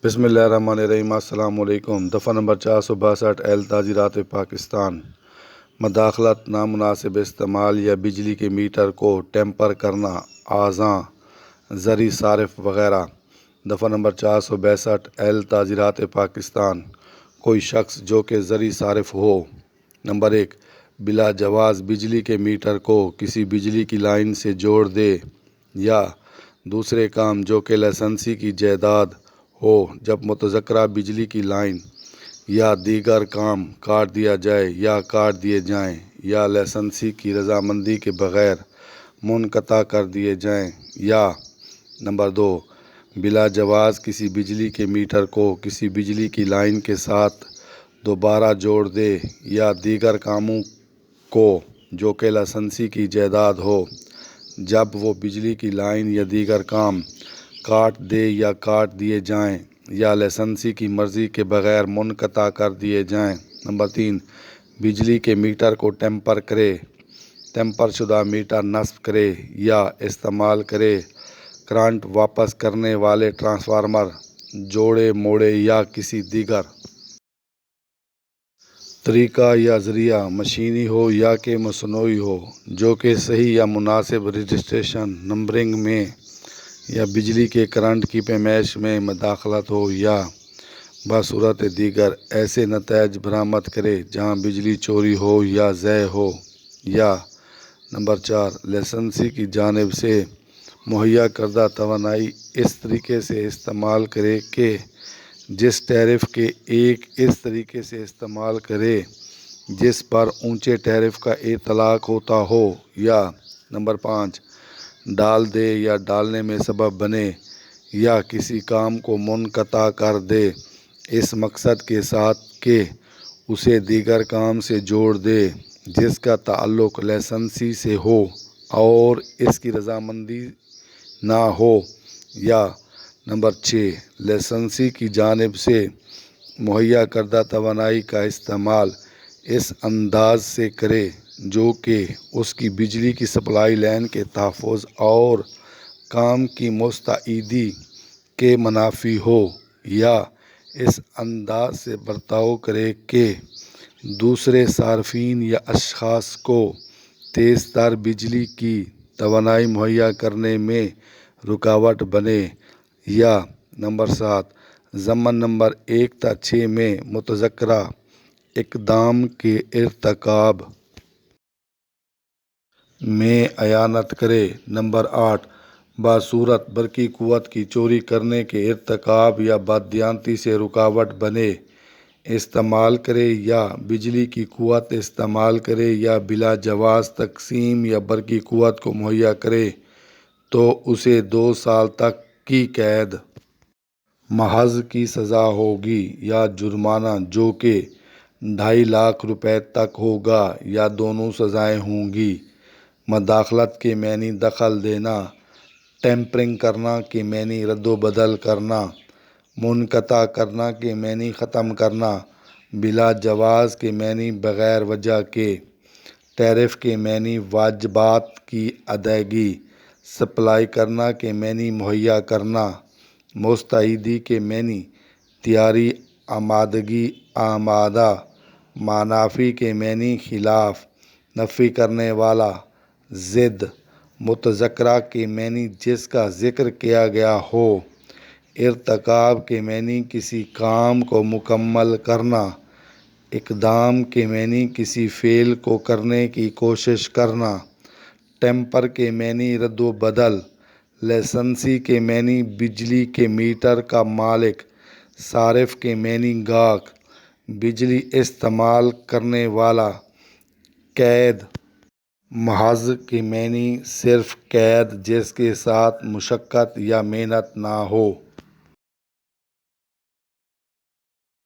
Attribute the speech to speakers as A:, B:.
A: بسم اللہ الرحمن الرحیم۔ السلام علیکم۔ دفعہ نمبر 462 ایل تعزیرات پاکستان۔ مداخلت، نامناسب استعمال یا بجلی کے میٹر کو ٹیمپر کرنا، آذان، زرعی صارف وغیرہ۔ دفعہ نمبر 462 ایل تعزیرات پاکستان۔ کوئی شخص جو کہ زرعی صارف ہو: نمبر 1، بلا جواز بجلی کے میٹر کو کسی بجلی کی لائن سے جوڑ دے یا دوسرے کام جو کہ لائسنسی کی جائیداد ہو جب متذکرہ بجلی کی لائن یا دیگر کام کاٹ دیا جائے یا کاٹ دیے جائیں یا لائسنسی کی رضامندی کے بغیر منقطع کر دیے جائیں، یا نمبر 2، بلا جواز کسی بجلی کے میٹر کو کسی بجلی کی لائن کے ساتھ دوبارہ جوڑ دے یا دیگر کاموں کو جو کہ لائسنسی کی جائیداد ہو جب وہ بجلی کی لائن یا دیگر کام کاٹ دے یا کاٹ دیے جائیں یا لائسنسی کی مرضی کے بغیر منقطع کر دیے جائیں۔ نمبر 3، بجلی کے میٹر کو ٹیمپر شدہ میٹر نصب کرے یا استعمال کرے، کرنٹ واپس کرنے والے ٹرانسفارمر جوڑے موڑے یا کسی دیگر طریقہ یا ذریعہ مشینی ہو یا کہ مصنوعی ہو جو کہ صحیح یا مناسب رجسٹریشن نمبرنگ میں یا بجلی کے کرنٹ کی پیمائش میں مداخلت ہو یا بصورت دیگر ایسے نتائج برآمد کرے جہاں بجلی چوری ہو یا ضائع ہو، یا نمبر 4، لائسنسی کی جانب سے مہیا کردہ توانائی اس طریقے سے استعمال کرے کہ جس ٹیرف کے ایک اس طریقے سے استعمال کرے جس پر اونچے ٹیرف کا اطلاق ہوتا ہو، یا نمبر 5، ڈال دے یا ڈالنے میں سبب بنے یا کسی کام کو منقطع کر دے اس مقصد کے ساتھ کہ اسے دیگر کام سے جوڑ دے جس کا تعلق لائسنسی سے ہو اور اس کی رضامندی نہ ہو، یا نمبر 6، لائسنسی کی جانب سے مہیا کردہ توانائی کا استعمال اس انداز سے کرے جو کہ اس کی بجلی کی سپلائی لائن کے تحفظ اور کام کی مستعدی کے منافی ہو، یا اس انداز سے برتاؤ کرے کہ دوسرے صارفین یا اشخاص کو تیز تر بجلی کی توانائی مہیا کرنے میں رکاوٹ بنے، یا نمبر 7، ضمن نمبر 1 تا 6 میں متذکرہ اقدام کے ارتکاب میں اعانت کرے۔ نمبر 8، بصورت برقی قوت کی چوری کرنے کے ارتکاب یا بددیانتی سے رکاوٹ بنے، استعمال کرے یا بجلی کی قوت استعمال کرے یا بلا جواز تقسیم یا برقی قوت کو مہیا کرے تو اسے 2 سال تک کی قید محض کی سزا ہوگی یا جرمانہ جو کہ 2.5 لاکھ روپے تک ہوگا یا دونوں سزائیں ہوں گی۔ مداخلت کے معنی: دخل دینا، ٹیمپرنگ کرنا کے معنی رد و بدل کرنا، منقطع کرنا کے معنی ختم کرنا، بلا جواز کے معنی بغیر وجہ کے، ٹیرف کے معنی واجبات کی ادائیگی، سپلائی کرنا کے معنی مہیا کرنا، مستعدی کے معنی تیاری، آمادگی، آمادہ، منافی کے معنی خلاف، نفی کرنے والا، ضد، متذکرہ کے معنی جس کا ذکر کیا گیا ہو، ارتکاب کے معنی کسی کام کو مکمل کرنا، اقدام کے معنی کسی فعل کو کرنے کی کوشش کرنا، ٹیمپر کے معنی رد و بدل، لائسنسی کے معنی بجلی کے میٹر کا مالک، صارف کے معنی گاہک، بجلی استعمال کرنے والا، قید محض کے معنی صرف قید جس کے ساتھ مشقت یا محنت نہ ہو۔